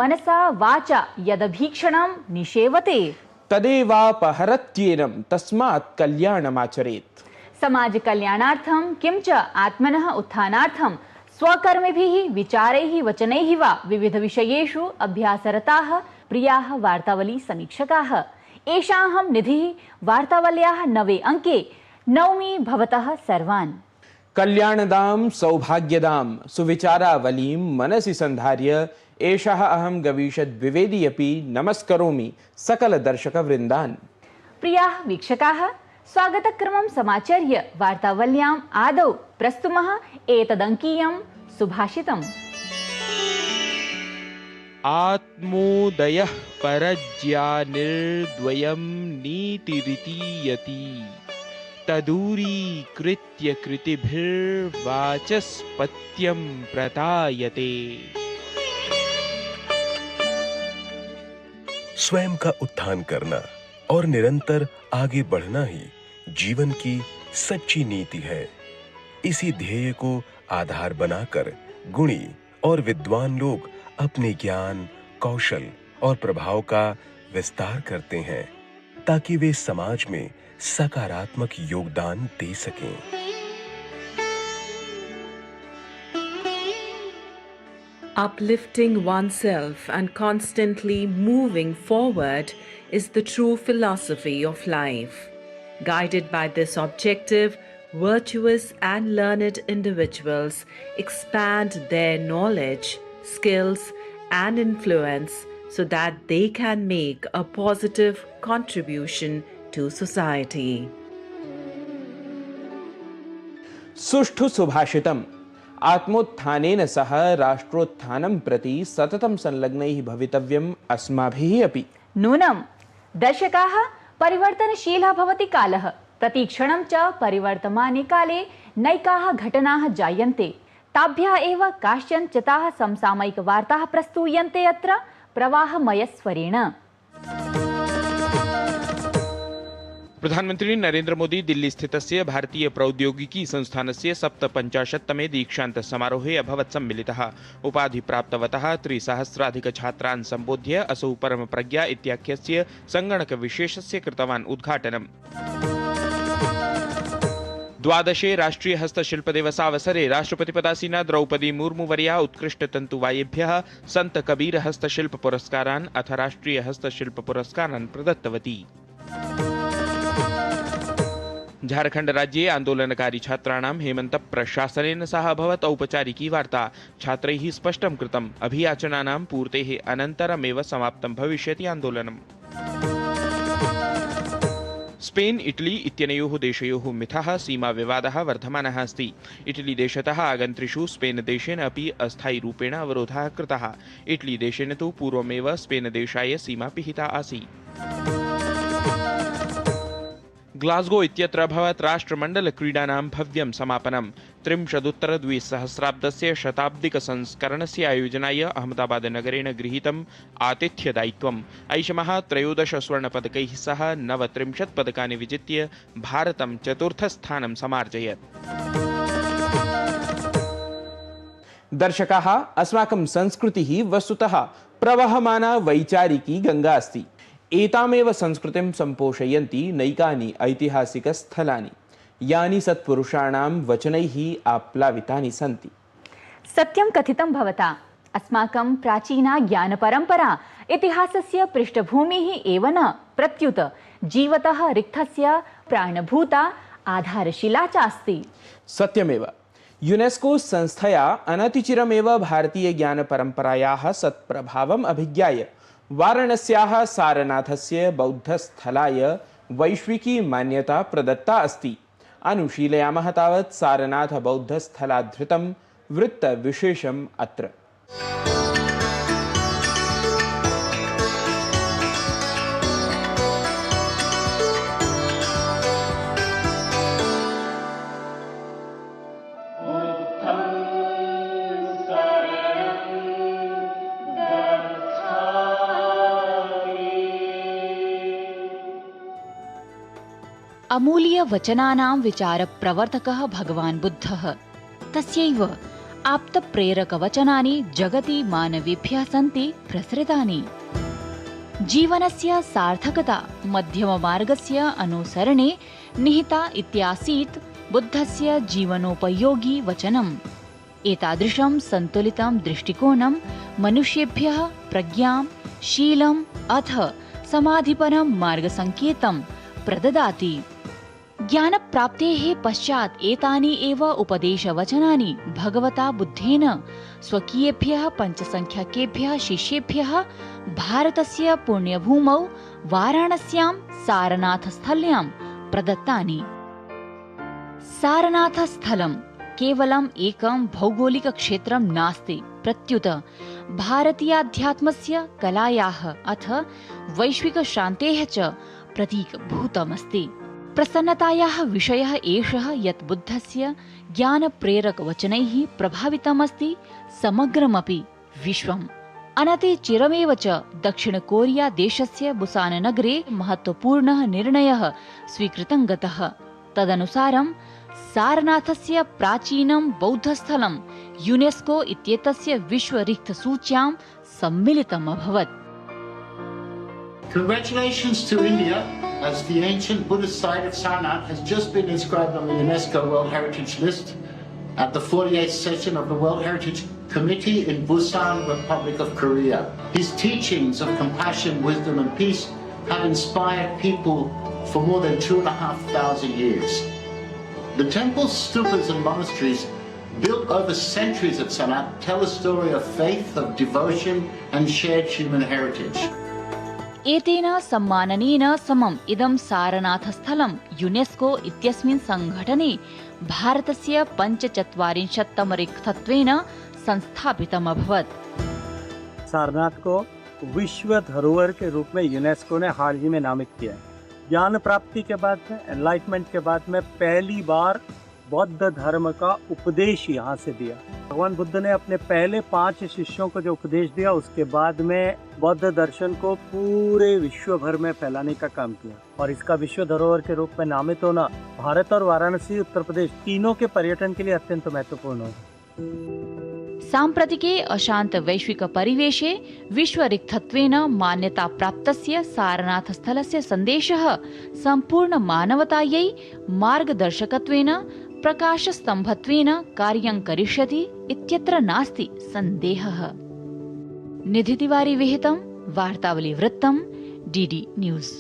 मनसा वाचा यदभीक्षणं निषेवते तदेवापहरत्येनं तस्मात् कल्याणमाचरेत्। समाज कल्याणार्थं किं च आत्मनः उत्थानार्थं स्वकर्मभिः विचारैः वचनैः वा विविध विषयेषु अभ्यासरताः प्रियाः वार्तावली समीक्षकाः। एषाहं निधिः वार्तावल्याः नवे अंके नौमि भवतः सर्वान्। कल्याणदां सौभाग्यदां सुविचारावलीं मनसि संधार्य एषः अहं गवीषद् द्विवेदी अपि नमस्करोमि सकल दर्शकवृन्दान्। प्रियाः वीक्षकाः, स्वागतक्रमं समाचर्य वार्तावल्याम् आदौ प्रस्तुमः एतदङ्कीयं सुभाषितम्। आत्मोदयः परज्ञानिर्द्वयं नीतिरितीयति तदूरीकृत्य कृतिभिर्वाचस्पत्यं प्रतायते। स्वयं का उत्थान करना और निरंतर आगे बढ़ना ही जीवन की सच्ची नीति है। इसी ध्येय को आधार बनाकर गुणी और विद्वान लोग अपने ज्ञान, कौशल और प्रभाव का विस्तार करते हैं ताकि वे समाज में सकारात्मक योगदान दे सकें। Uplifting oneself and constantly moving forward is the true philosophy of life. Guided by this objective, virtuous and learned individuals expand their knowledge, skills, and influence so that they can make a positive contribution to society. सुष्ठु सुभाषितम्। आत्मोत्थानेन सह राष्ट्रोत्थानं प्रति सततं संलग्नैः भवितव्यम् अस्माभिः अपि। नूनं दर्शकाः, परिवर्तनशीलः भवति कालः। प्रतिक्षणं च परिवर्तमाने काले नैकाः घटनाः जायन्ते। ताभ्यः एव काश्चन चिताः समसामयिकवार्ताः प्रस्तूयन्ते अत्र प्रवाहमयस्वरेण। प्रधानमंत्री नरेंद्र मोदी दिल्ली स्थितस्य भारतीय प्रौद्योगिकी संस्थानस्य 57तमे दीक्षांत समारोहे अभवत् सम्मिलितः। उपाधि प्राप्तवतः 3,000 छात्रान् सम्बोध्य असौ परम प्रज्ञा इत्याख्यस्य संगणक विशेषस्य कृतवान् उद्घाटनम्। 12 राष्ट्रीय हस्तशिल्प दिवसावसरे राष्ट्रपतिपदासीना द्रौपदी मुर्मुवर्या उत्कृष्ट तन्तुवायेभ्यः संत कबीर हस्तशिल्प पुरस्कारान् अथ राष्ट्रीय हस्तशिल्प पुरस्कारान् प्रदत्तवती। झारखंड राज्ये आंदोलनकारी छात्राणां हेमंत प्रशासनेन सह अभवत् औपचारिकी वार्ता। छात्रैः स्पष्टं कृतम्, अभियाचनानां पूर्तेः अनन्तरमेव समाप्तं भविष्यति आन्दोलनम्। स्पेन इटली इत्यनयोः देशयोः मिथः सीमा विवादः वर्धमानः अस्ति। इटली देशतः आगन्तृषु स्पेन देशेन अपि अस्थायिरूपेण अवरोधः कृतः। इटली देशेन तु पूर्वमेव स्पेन देशाय सीमा पिहिता आसीत्। ग्लास्गो इत्यत्र अभवत् राष्ट्रमण्डल क्रीडानां भव्यं समापनम्। 33-द्विसहस्राब्दस्य शताब्दिकसंस्करणस्य आयोजनाय अहमदाबाद नगरेण गृहीतम् आतिथ्यदायित्वम्। ऐषमः 13 स्वर्णपदकैः सह 39 पदकानि विजित्य भारतं चतुर्थस्थानं समार्जयत्। दर्शकाः, अस्माकं संस्कृतिः वस्तुतः प्रवहमाना वैचारिकी गङ्गा अस्ति। एतामेव संस्कृतिं सम्पोषयन्ति नैकानि ऐतिहासिकस्थलानि, यानि सत्पुरुषाणां वचनैः आप्लावितानि सन्ति। सत्यं कथितं भवता। अस्माकं प्राचीना ज्ञानपरम्परा इतिहासस्य पृष्ठभूमिः एव न, प्रत्युत जीवतः रिक्थस्य प्राणभूता आधारशिला च अस्ति। सत्यमेव। यूनेस्को संस्थया अनतिचिरमेव भारतीय ज्ञानपरम्परायाः सत्प्रभावम् अभिज्ञाय वाराणस्याः सारनाथस्य बौद्धस्थलाय वैश्विकी मान्यता प्रदत्ता अस्ति। अनुशीलयामः तावत् सारनाथ बौद्धस्थलाधृतं वृत्तविशेषम् अत्र। अमूल्य वचनानां विचारप्रवर्तकः भगवान् बुद्धः। तस्यैव आप्तप्रेरकवचनानि जगति मानवेभ्यः सन्ति प्रसृतानि। जीवनस्य सार्थकता मध्यममार्गस्य अनुसरणे निहिता इत्यासीत् बुद्धस्य जीवनोपयोगी वचनम्। एतादृशं सन्तुलितं दृष्टिकोणं मनुष्येभ्यः प्रज्ञां, शीलम् अथ समाधिपरं मार्गसङ्केतं प्रददाति। ज्ञानप्राप्तेः पश्चात् एतानि एव उपदेशवचनानि भगवता बुद्धेन स्वकीयेभ्यः पञ्चसङ्ख्याकेभ्यः शिष्येभ्यः भारतस्य पुण्यभूमौ वाराणस्यां सारनाथस्थल्यां प्रदत्तानि। सारनाथस्थलं केवलम् एकं भौगोलिकक्षेत्रं नास्ति, प्रत्युत भारतीयाध्यात्मस्य कलायाः अथ वैश्विकशान्तेः च प्रतीकभूतमस्ति। प्रसन्नतायाः विषयः एषः यत् बुद्धस्य ज्ञानप्रेरकवचनैः प्रभावितमस्ति समग्रमपि विश्वम्। अनतिचिरमेव च दक्षिणकोरिया देशस्य बुसान नगरे महत्वपूर्णः निर्णयः स्वीकृतं गतः। तदनुसारं सारनाथस्य प्राचीनं बौद्धस्थलं यूनेस्को इत्येतस्य विश्वरिक्थसूच्यां सम्मिलितम् अभवत्। Congratulations to India, as the ancient Buddhist site of Sarnath has just been inscribed on the UNESCO World Heritage List at the 48th session of the World Heritage Committee in Busan, Republic of Korea. His teachings of compassion, wisdom and peace have inspired people for more than 2,500 years. The temples, stupas and monasteries built over centuries at Sarnath tell a story of faith, of devotion and shared human heritage. एतेन सम्माननेन समम् इदं सारनाथस्थलं UNESCO इत्यस्मिन् संघटने भारतस्य 45तमरिक्थत्वेन संस्थापितम् अभवत्। सारनाथ को विश्व धरोहर के रूप में यूनेस्को ने हाल ही में नामित किया है। ज्ञान प्राप्ति के बाद में, एनलाइटमेंट के बाद में पहली बार बौद्ध धर्म का उपदेश यहाँ से दिया। भगवान बुद्ध ने अपने पहले 5 शिष्यों को जो उपदेश दिया, उसके बाद में बौद्ध दर्शन को पूरे विश्व भर में फैलाने का काम किया और इसका विश्व धरोहर के रूप में नामित होना भारत और वाराणसी, उत्तर प्रदेश तीनों के पर्यटन के लिए अत्यंत महत्वपूर्ण होगा। साम्प्रतिके अशान्त वैश्विक परिवेशे विश्वरिक्थत्वेन मान्यता प्राप्तस्य सारनाथस्थलस्य सन्देशः सम्पूर्ण मानवतायै मार्गदर्शकत्वेन प्रकाशस्तम्भत्वेन कार्यं करिष्यति इत्यत्र नास्ति सन्देहः। निधि तिवारी विहितं वार्तावली वृत्तं डीडी न्यूज़।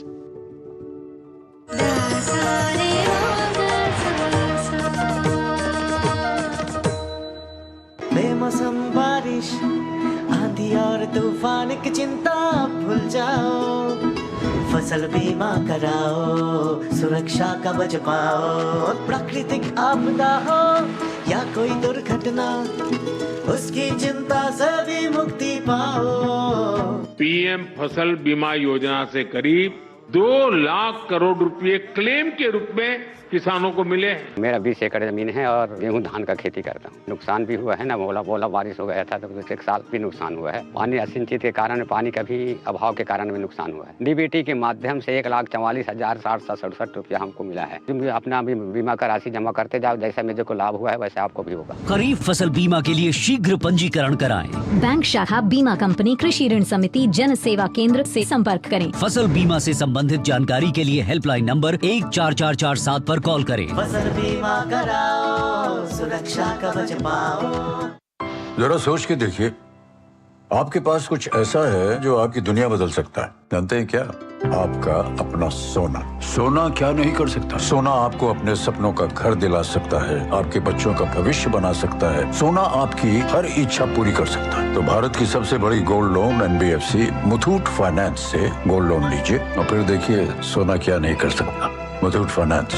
बेमौसम बारिश, आंधी और तूफान की चिंता भूल जाओ, फसल बीमा कराओ, सुरक्षा कवच पाओ। प्राकृतिक आपदा हो या कोई दुर्घटना, उसकी चिंता से भी मुक्ति पाओ। पीएम फसल बीमा योजना से करीब 2 लाख करोड़ रुपए क्लेम के रूप में किसानों को मिले। मेरा 20 एकड़ जमीन है और गेहूं धान का खेती करता हूँ। नुकसान भी हुआ है ना, बोला बारिश हो गया था तो एक साल भी नुकसान हुआ है। पानी असिंचित के कारण, पानी का भी अभाव के कारण भी नुकसान हुआ है। डीबीटी के माध्यम से 1,44,767 रुपया हमको मिला है। तुम अपना बीमा का राशि जमा करते जाओ, जैसा मेरे को लाभ हुआ है वैसे आपको भी होगा। खरीफ फसल बीमा के लिए शीघ्र पंजीकरण कराएं। बैंक शाखा, बीमा कंपनी, कृषि ऋण समिति, जन सेवा केंद्र से संपर्क करें। फसल बीमा से संबंधित जानकारी के लिए हेल्पलाइन नंबर 14447 पर कॉल करें। फसल बीमा कराओ, सुरक्षा कवच पाओ। जरा सोच के देखिए, आपके पास कुछ ऐसा है जो आपकी दुनिया बदल सकता है। जानते हैं क्या? आपका अपना सोना। सोना क्या नहीं कर सकता? सोना आपको अपने सपनों का घर दिला सकता है, आपके बच्चों का भविष्य बना सकता है। सोना आपकी हर इच्छा पूरी कर सकता है। तो भारत की सबसे बड़ी gold loan NBFC Muthoot finance से गोल्ड लोन लीजिए और फिर देखिए सोना क्या नहीं कर सकता। मुथूट फाइनेंस,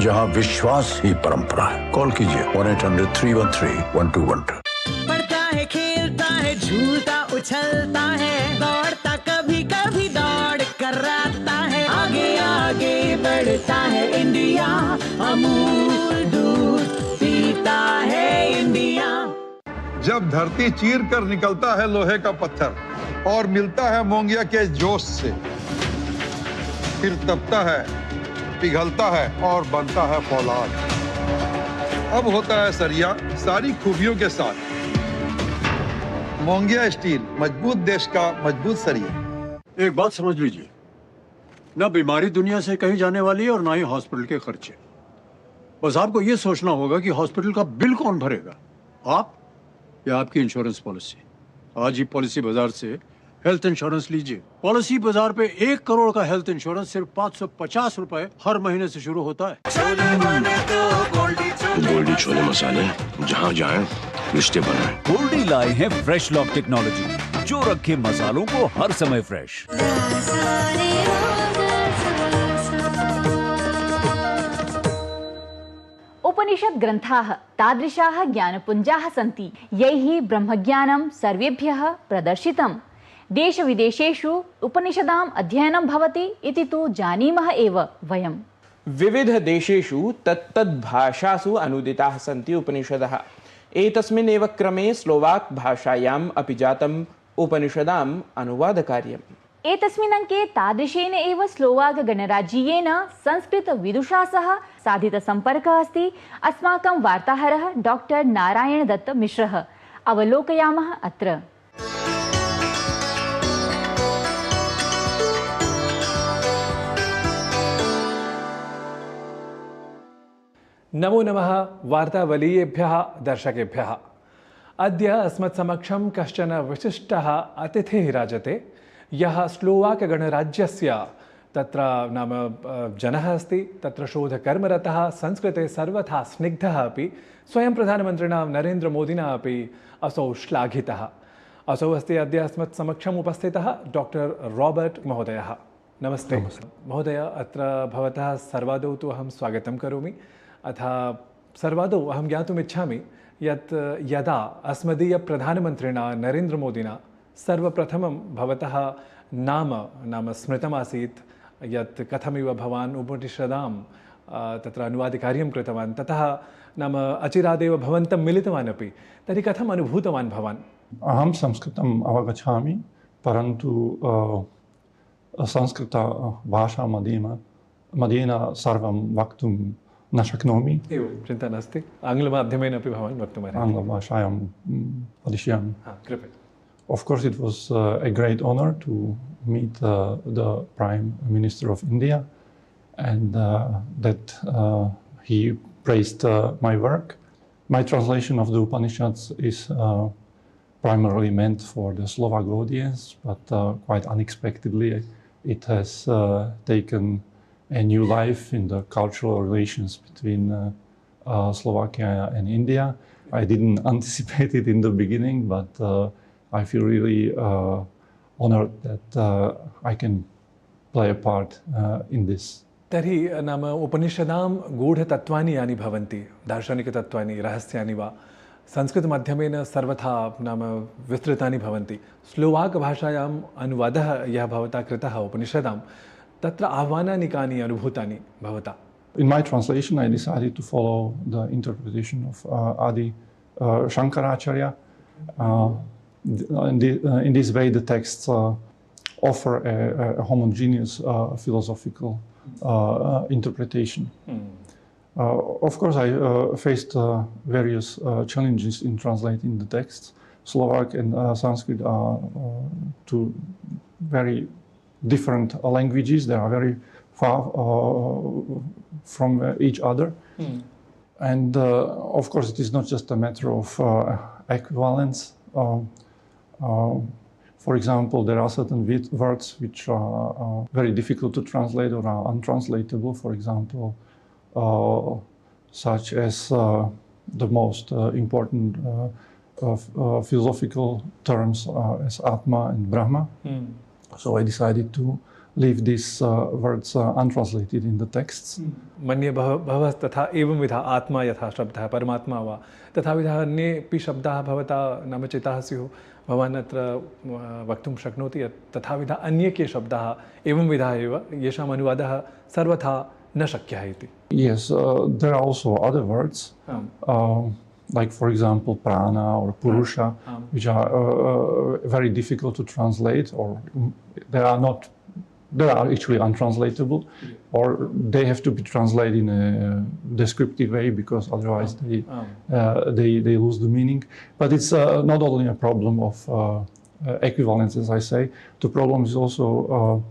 जहां विश्वास ही परंपरा है। कॉल कीजिए 1-800-313-1212। पढ़ता है, खेलता है, झूलता उछलता है, दौड़ता कभी कभी दौड़ कराता है, आगे आगे बढ़ता है इंडिया, अमूल दूध पीता है इंडिया। जब धरती चीर कर निकलता है लोहे का पत्थर और मिलता है मोंगिया के जोश से, फिर तपता है, पिघलता है और बनता है फौलाद। अब होता है सरिया सारी खूबियों के साथ। मोंगिया स्टील, मजबूत देश का मजबूत सरिया। एक बात समझ लीजिए, ना बीमारी दुनिया से कहीं जाने वाली है और ना ही हॉस्पिटल के खर्चे। बस आपको ये सोचना होगा कि हॉस्पिटल का बिल कौन भरेगा, आप या आपकी इंश्योरेंस पॉलिसी। आज ही पॉलिसी बाजार से हेल्थ इंश्योरेंस लीजिए। पॉलिसी बाजार पे 1 करोड़ का हेल्थ इंश्योरेंस सिर्फ 550 रुपए हर महीने से शुरू होता है। गोल्डी छोले मसाले, जहाँ जाए रिश्ते बनाए। गोल्डी लाए हैं फ्रेश लॉक टेक्नोलॉजी, जो रखे मसालों को हर समय फ्रेश। उपनिषद ग्रन्थाः तादृशाः ज्ञानपुञ्जाः सन्ति यैः ब्रह्मज्ञानं सर्वेभ्यः प्रदर्शितम्। देशविदेशेषु उपनिषदाम् अध्ययनं भवति इति तु जानीमः एव वयम्। विविध देशेषु तत्तद्भाषासु अनुदिताः सन्ति उपनिषदः। एतस्मिन् एव क्रमे स्लोवाक् भाषायाम् अपि जातम् उपनिषदाम् अनुवादकार्यम्। एतस्मिन् अंके तादृशेन एव स्लोवाक गणराज्येन संस्कृत विदुषा सह साधितसम्पर्कः अस्ति। अस्माकं वार्ताहरः डॉक्टर नारायण दत्त मिश्रः। अवलोकयामः अत्र। नमो नमः वार्तावलीयेभ्यः दर्शकेभ्यः। अद्य अस्मत्समक्षं कश्चन विशिष्टः अतिथिः राजते, यः स्लोवाक गणराज्यस्य तत्र नाम जनः अस्ति। तत्र शोधकर्मरतः, संस्कृते सर्वथा स्निग्धः अपि। स्वयं प्रधानमन्त्रिणा नरेन्द्रमोदिना अपि असौ श्लाघितः। असौ अस्ति अद्य अस्मत्समक्षम् उपस्थितः डॉक्टर रॉबर्ट महोदयः। नमस्ते महोदय। अत्र भवतः सर्वादौ तु अहं स्वागतं करोमि। अथ सर्वादौ अहं ज्ञातुम् इच्छामि यत् यदा अस्मदीयप्रधानमन्त्रिणा नरेन्द्रमोदिना सर्वप्रथमं भवतः नाम स्मृतमासीत्, यत् कथमिव भवान् उपनिषदां तत्र अनुवादकार्यं कृतवान्, ततः नाम अचिरादेव भवन्तं मिलितवान् अपि। तर्हि कथम् अनुभूतवान् भवान्? अहं संस्कृतम् अवगच्छामि, परन्तु संस्कृतभाषामध्येन सर्वं वक्तुं न शक्नोमि। एवं चिन्ता नास्ति, आङ्ग्लमाध्यमेन अपि भवान् वक्तुमर्हति। आङ्ग्लभाषायां वदिष्यामि। कृपया। Of course, it was a great honor to meet the Prime Minister of India, and that he praised my work. My translation of the Upanishads is primarily meant for the Slovak audience, but quite unexpectedly, it has taken a new life in the cultural relations between Slovakia and India. I didn't anticipate it in the beginning, but I feel really honored that I can play a part in this. तर्हि नाम उपनिषदां गूढतत्त्वानि यानि भवन्ति, दार्शनिकतत्त्वानि, रहस्यानि वा संस्कृतमाध्यमेन सर्वथा नाम विस्तृतानि भवन्ति। Slovak भाषायाम् अनुवादः यः भवता कृतः उपनिषदां, तत्र आह्वानानि कानि अनुभूतानि भवता? In my translation, I decided to follow the interpretation of Adi Shankaracharya. In this way, the texts offer a homogeneous philosophical interpretation. Of course, I faced various challenges in translating the texts. Slovak and Sanskrit are two very different languages. They are very far from each other. And of course, it is not just a matter of equivalence. For example, there are certain words which are very difficult to translate or are untranslatable. For example, such as the most important philosophical terms as Atma and Brahma. So I decided to leave these words untranslated in the texts. मन्ये बहवः तथा एवं विधा आत्मा यथा शब्दः परमात्मा वा तथा विधा अन्येऽपि शब्दाः भवता नाम चिताः स्युः, भवान् अत्र वक्तुं शक्नोति यत् तथा विधा अन्ये के शब्दाः एवं विधाः एव येषाम् अनुवादः सर्वथा न शक्यः इति? Yes, there are also other words, like for example prana or purusha, which are very difficult to translate, or they are not they are actually untranslatable, or they have to be translated in a descriptive way because otherwise they lose the meaning. But it's not only a problem of equivalence, as I say. The problem is also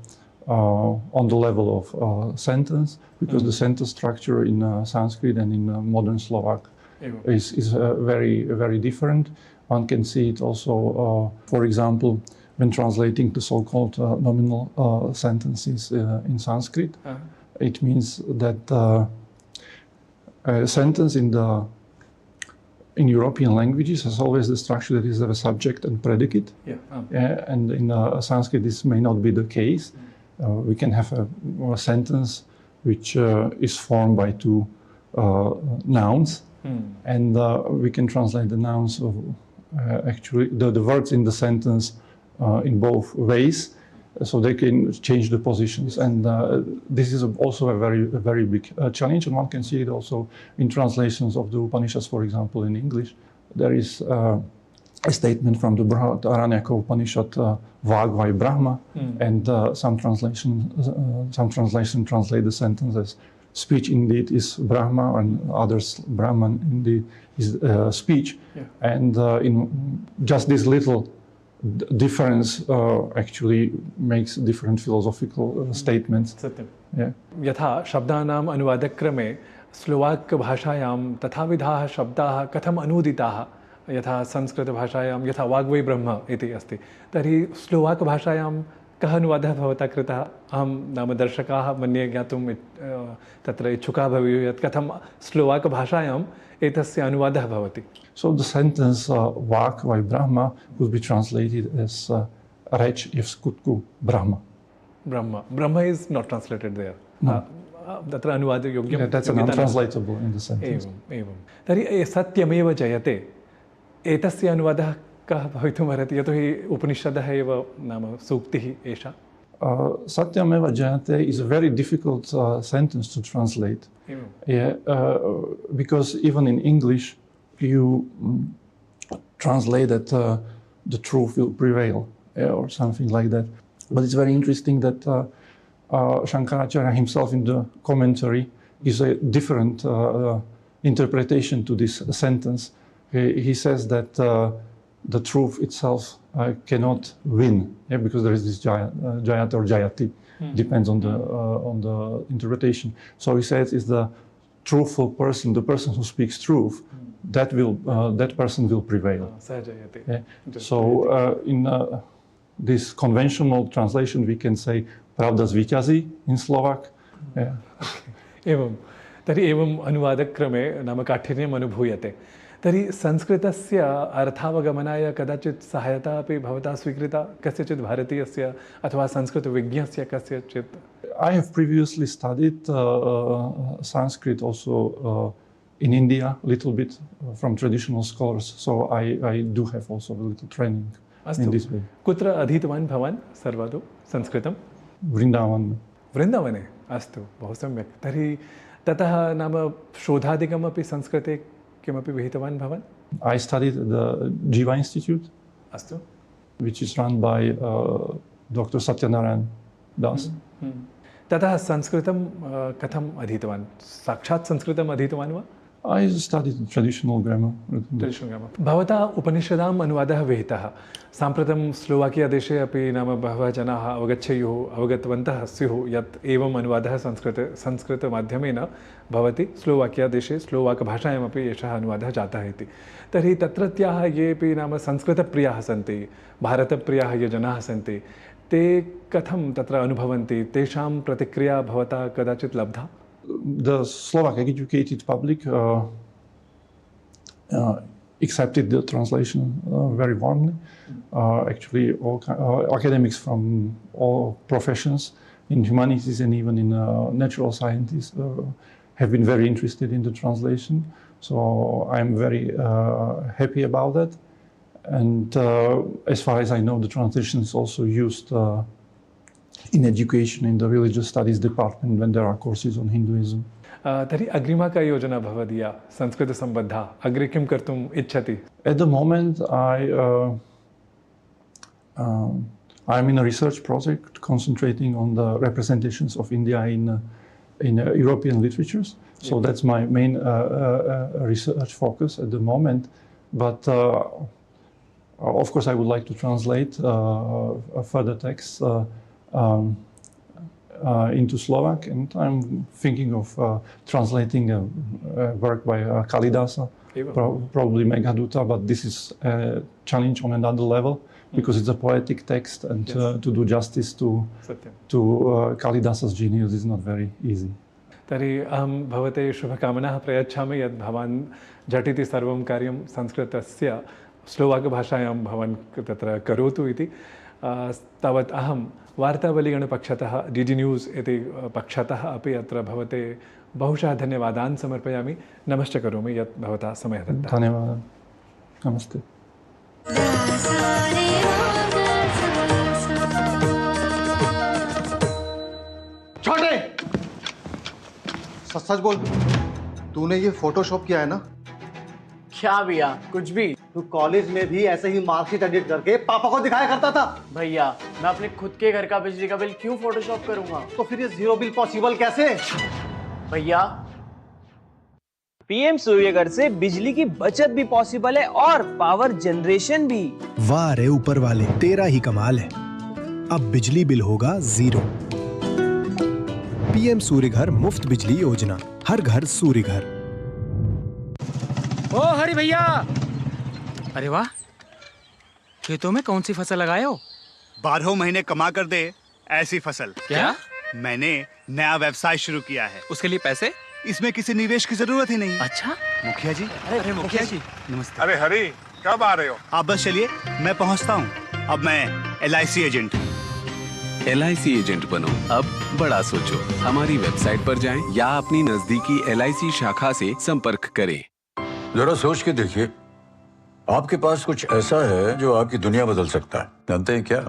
on the level of sentence, because the sentence structure in Sanskrit and in modern Slovak is very, very different. One can see it also, for example, when translating the so-called nominal sentences in Sanskrit. It means that a sentence in European languages has always the structure that is of a subject and predicate. And in Sanskrit this may not be the case. We can have a sentence which is formed by two nouns, and we can translate the nouns of actually the words in the sentence in both ways, so they can change the positions. And this is also a very big challenge, and one can see it also in translations of the Upanishads, for example, in English. There is a statement from the Brihadaranyaka Upanishad, Vag vai Brahma, and some translation translate the sentence as speech indeed is Brahma, and others Brahman indeed is speech. And in just this little difference actually makes different philosophical statements. यथा शब्दानाम् अनुवादक्रमे स्लोवाक् भाषायां तथाविधाः शब्दाः कथम् अनूदिताः, यथा संस्कृतभाषायां यथा वाग्वै ब्रह्म इति अस्ति, तर्हि स्लोवाक् भाषायां कः अनुवादः भवता कृतः? अहं नाम दर्शकाः मन्ये ज्ञातुं तत्र इच्छुकाः भवेयुः यत् कथं स्लोवाक् भाषायाम् एतस्य अनुवादः भवति. So the sentence Vak vai Brahma would be translated as Reč je v skutku Brahma. Brahma is not translated there. तत्र अनुवादयोग्यं. Yeah, that's untranslatable in the sentence. एवं. तर्हि सत्यमेव जयते एतस्य अनुवादः कः भवितुमर्हति? यतोहि उपनिषदः एव नाम सूक्तिः एषा. Satyameva Jayate is a very difficult sentence to translate. Because even in English, you translate that the truth will prevail, or something like that. But it's very interesting that Shankaracharya himself in the commentary gives a different interpretation to this sentence. He says that the truth itself cannot win, because there is this Jayata or Jayati, depends on the interpretation. So he says is the truthful person, the person who speaks truth, that person will prevail. So in this conventional translation we can say Pravda zvíťazí in Slovak. एवं. तर्हि एवम् अनुवादक्रमे नाम काठिन्यम् अनुभूयते. तर्हि संस्कृतस्य अर्थावगमनाय कदाचित् सहायता अपि भवता स्वीकृता कस्यचित् भारतीयस्य अथवा संस्कृतविज्ञस्य कस्यचित्? I have previously studied Sanskrit also in India, a little bit from traditional scholars, so I do have also a little training in this way. कुत्र अधीतवान् भवान् सर्वदा संस्कृतं? वृन्दावने. अस्तु, बहु सम्यक्. तर्हि ततः नाम शोधादिकमपि संस्कृते किमपि विहितवान् भवान्? I studied at the Jiva Institute, अस्तु, which is run by Dr. Satyanarayan Das. ततः संस्कृतं कथम् अधीतवान्? साक्षात् संस्कृतम् अधीतवान् वा? I studied traditional grammar. भवता उपनिषदाम् अनुवादः विहितः. साम्प्रतं स्लोवाकिया देशे अपि नाम बहवः जनाः अवगतवन्तः स्युः यत् एवम् अनुवादः संस्कृतमाध्यमेन भवति स्लोवाकिया देशे स्लोवाक् भाषायामपि एषः अनुवादः जातः इति. तर्हि तत्रत्याः येऽपि नाम संस्कृतप्रियाः सन्ति, भारतप्रियाः ये जनाः सन्ति, ते कथं तत्र अनुभवन्ति? तेषां प्रतिक्रिया भवता कदाचित् लब्धा? The Slovak educated public accepted the translation very warmly. Actually, all academics from all professions in humanities and even in natural sciences have been very interested in the translation. So I'm very happy about that. And as far as I know, the translation is also used in education in the religious studies department when there are courses on Hinduism. तर्हि अग्रिमा का योजना भवदीया संस्कृतसम्बद्धा? अग्रे किं कर्तुम् इच्छति? At the moment, I'm in a research project concentrating on the representations of India in European literatures. So that's my main research focus at the moment. But of course, I would like to translate further texts into Slovak, and I'm thinking of translating a work by Kalidasa, probably Meghaduta, but this is a challenge on another level because it's a poetic text, and to do justice to Kalidasa's genius is not very easy. तर्हि अहं भवते शुभकामनाः प्रयच्छामि यत् भवान् झटिति सर्वं कार्यं संस्कृतस्य स्लोवाकभाषायां भवान् तत्र करोतु इति। तावत् अहं वार्तावलीगणपक्षतः DD न्यूज़ इति पक्षतः अपि अत्र भवते बहुशः धन्यवादान् समर्पयामि। नमश्च करोमि यत् भवता समयः दत्तः। धन्यवादः। नमस्ते। छोटे सच बोल, तूने ये फोटोशॉप किया है ना? क्या भैया, कुछ भी। तू कॉलेज में भी ऐसे ही मार्कशीट एडिट करके पापा को दिखाया करता था। भैया मैं अपने खुद के घर का बिजली का बिल क्यों फोटोशॉप करूंगा? तो फिर ये जीरो बिल पॉसिबल कैसे? भैया पीएम सूर्यघर से बिजली की बचत भी पॉसिबल है और पावर जनरेशन भी। वाह रे ऊपर वाले, तेरा ही कमाल है। अब बिजली बिल होगा जीरो। पीएम सूर्यघर मुफ्त बिजली योजना, हर घर सूर्यघर। ओ हरि भैया, अरे वाह, खेतों में कौन सी फसल लगाए हो? 12 महीने कमा कर दे ऐसी फसल। क्या? मैंने नया व्यवसाय शुरू किया है। उसके लिए पैसे? इसमें किसी निवेश की जरूरत ही नहीं। अच्छा मुखिया जी। अरे मुखिया जी नमस्ते। अरे हरी, कब आ रहे हो? आप बस चलिए, मैं पहुंचता हूँ। अब मैं LIC एजेंट हूँ। LIC एजेंट बनो, अब बड़ा सोचो। हमारी वेबसाइट पर जाएं या अपनी नजदीकी LIC शाखा से संपर्क करें। जरा सोच के देखिए, आपके पास कुछ ऐसा है जो आपकी दुनिया बदल सकता है। जानते हैं क्या?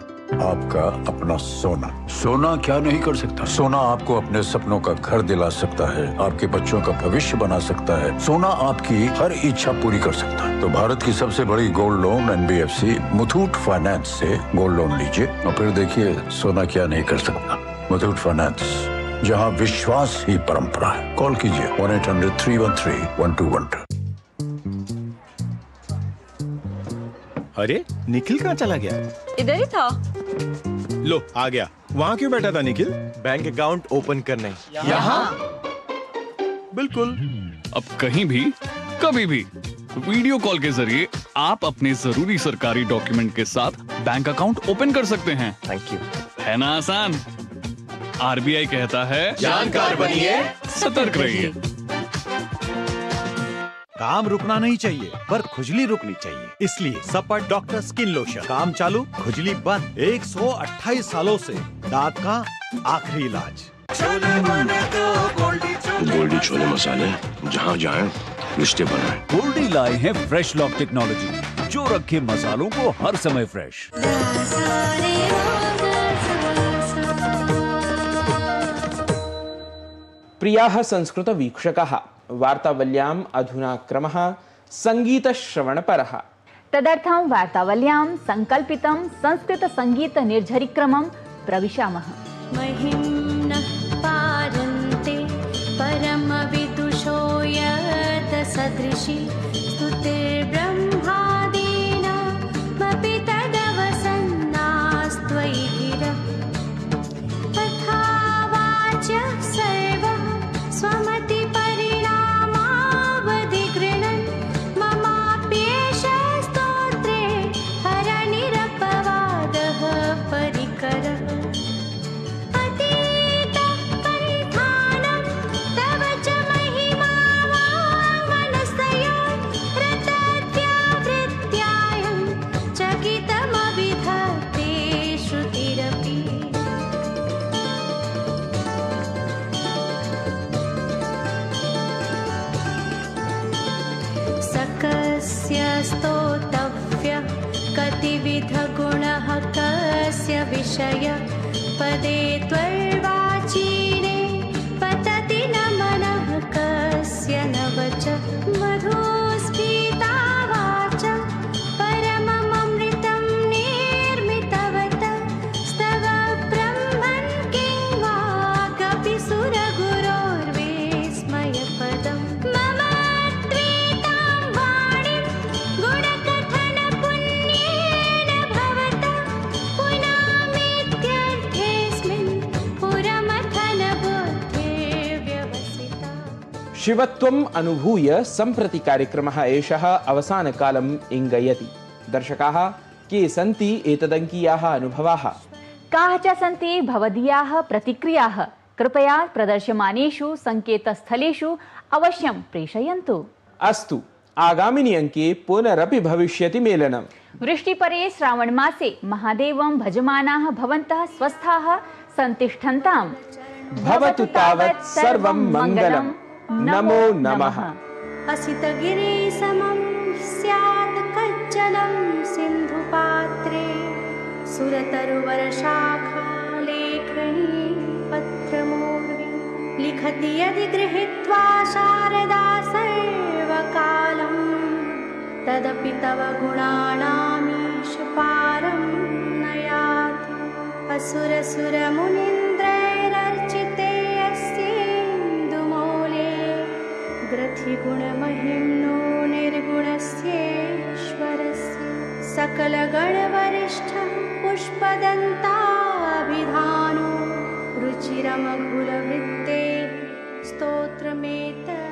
आपका अपना सोना। सोना क्या नहीं कर सकता? सोना आपको अपने सपनों का घर दिला सकता है, आपके बच्चों का भविष्य बना सकता है। सोना आपकी हर इच्छा पूरी कर सकता है। तो भारत की सबसे बड़ी gold loan NBFC Muthoot finance से गोल्ड लोन लीजिए और फिर देखिए सोना क्या नहीं कर सकता। मुथूट फाइनेंस, जहाँ विश्वास ही परंपरा है। कॉल कीजिए 1-800-313-1212। अरे निखिल कहाँ चला गया? इधर ही था। लो आ गया। वहाँ क्यों बैठा था निखिल? बैंक अकाउंट ओपन करने। यहाँ? बिल्कुल। अब कहीं भी कभी भी वीडियो कॉल के जरिए आप अपने जरूरी सरकारी डॉक्यूमेंट के साथ बैंक अकाउंट ओपन कर सकते हैं। Thank you. है ना आसान? RBI कहता है जानकार बनिए, सतर्क रहिए। काम रुकना नहीं चाहिए, पर खुजली रुकनी चाहिए। इसलिए सपा डॉक्टर स्किन लोशन, काम चालू खुजली बंद। 128 सालों से दांत का आखिरी इलाज। गोल्डी छोले मसाले, जहाँ जाएं रिश्ते बनाएं। गोल्डी लाए हैं फ्रेश लॉक टेक्नोलॉजी, जो रखे मसालों को हर समय फ्रेश। प्रियाः संस्कृतवीक्षकाः, वार्तावल्याम् अधुना क्रमः सङ्गीतश्रवणपरः। तदर्थं वार्तावल्यां सङ्कल्पितं संस्कृतसङ्गीतनिर्झरिक्रमं प्रविशामः। महिम्नः पारन्ते परमविदुषो यत् सदृशी स्तुतिर्ब्रह्मादीनामपि तदवसन्नास्त्वयि गिरः। तथा वाच्यः सर्वः स्वमतिपरिणामावधिगृह्णन् ममाप्येष स्तोत्रे हरनिरपवादः परिकरः। स्तोतव्य कतिविधगुणः कस्य विषय पदे त्वर्वाचीने पतति न मनः कस्य न वच। मधुस्फीता वाच परममृतं निर्मितवत शिवत्वम् अनुभूय सम्प्रति कार्यक्रमः एषः अवसानकालम् इंगयति। दर्शकाः के सन्ति एतदङ्कीयाः अनुभवाः? काः च सन्ति भवदीयाः प्रतिक्रियाः? कृपया प्रदर्श्यमानेषु सङ्केतस्थलेषु अवश्यं प्रेषयन्तु। अस्तु, आगामिनि अंके पुनरपि भविष्यति मेलनम्। वृष्टिपरे श्रावणमासे महादेवं भजमानाः भवन्तः स्वस्थाः सन्तिष्ठन्ताम्। भवतु तावत् सर्वं मङ्गलम्। नमो नमः। असितगिरिसमं स्यात् कज्जलं सिन्धुपात्रे सुरतरुवरशाखा लेखनी पत्रमूर्वी लिखति यदि गृहीत्वा शारदा सर्वकालं तदपि तव गुणानामीश पारं न याति। असुरसुरमुनीन्द्रैरर्चिते अस्येन्दुमौले ग्रथिगुणमहिम्नो निर्गुणस्येश्वरस्य सकलगणवरिष्ठः पुष्पदन्ताभिधानो रुचिरमघुलवृत्ते स्तोत्रमेतत्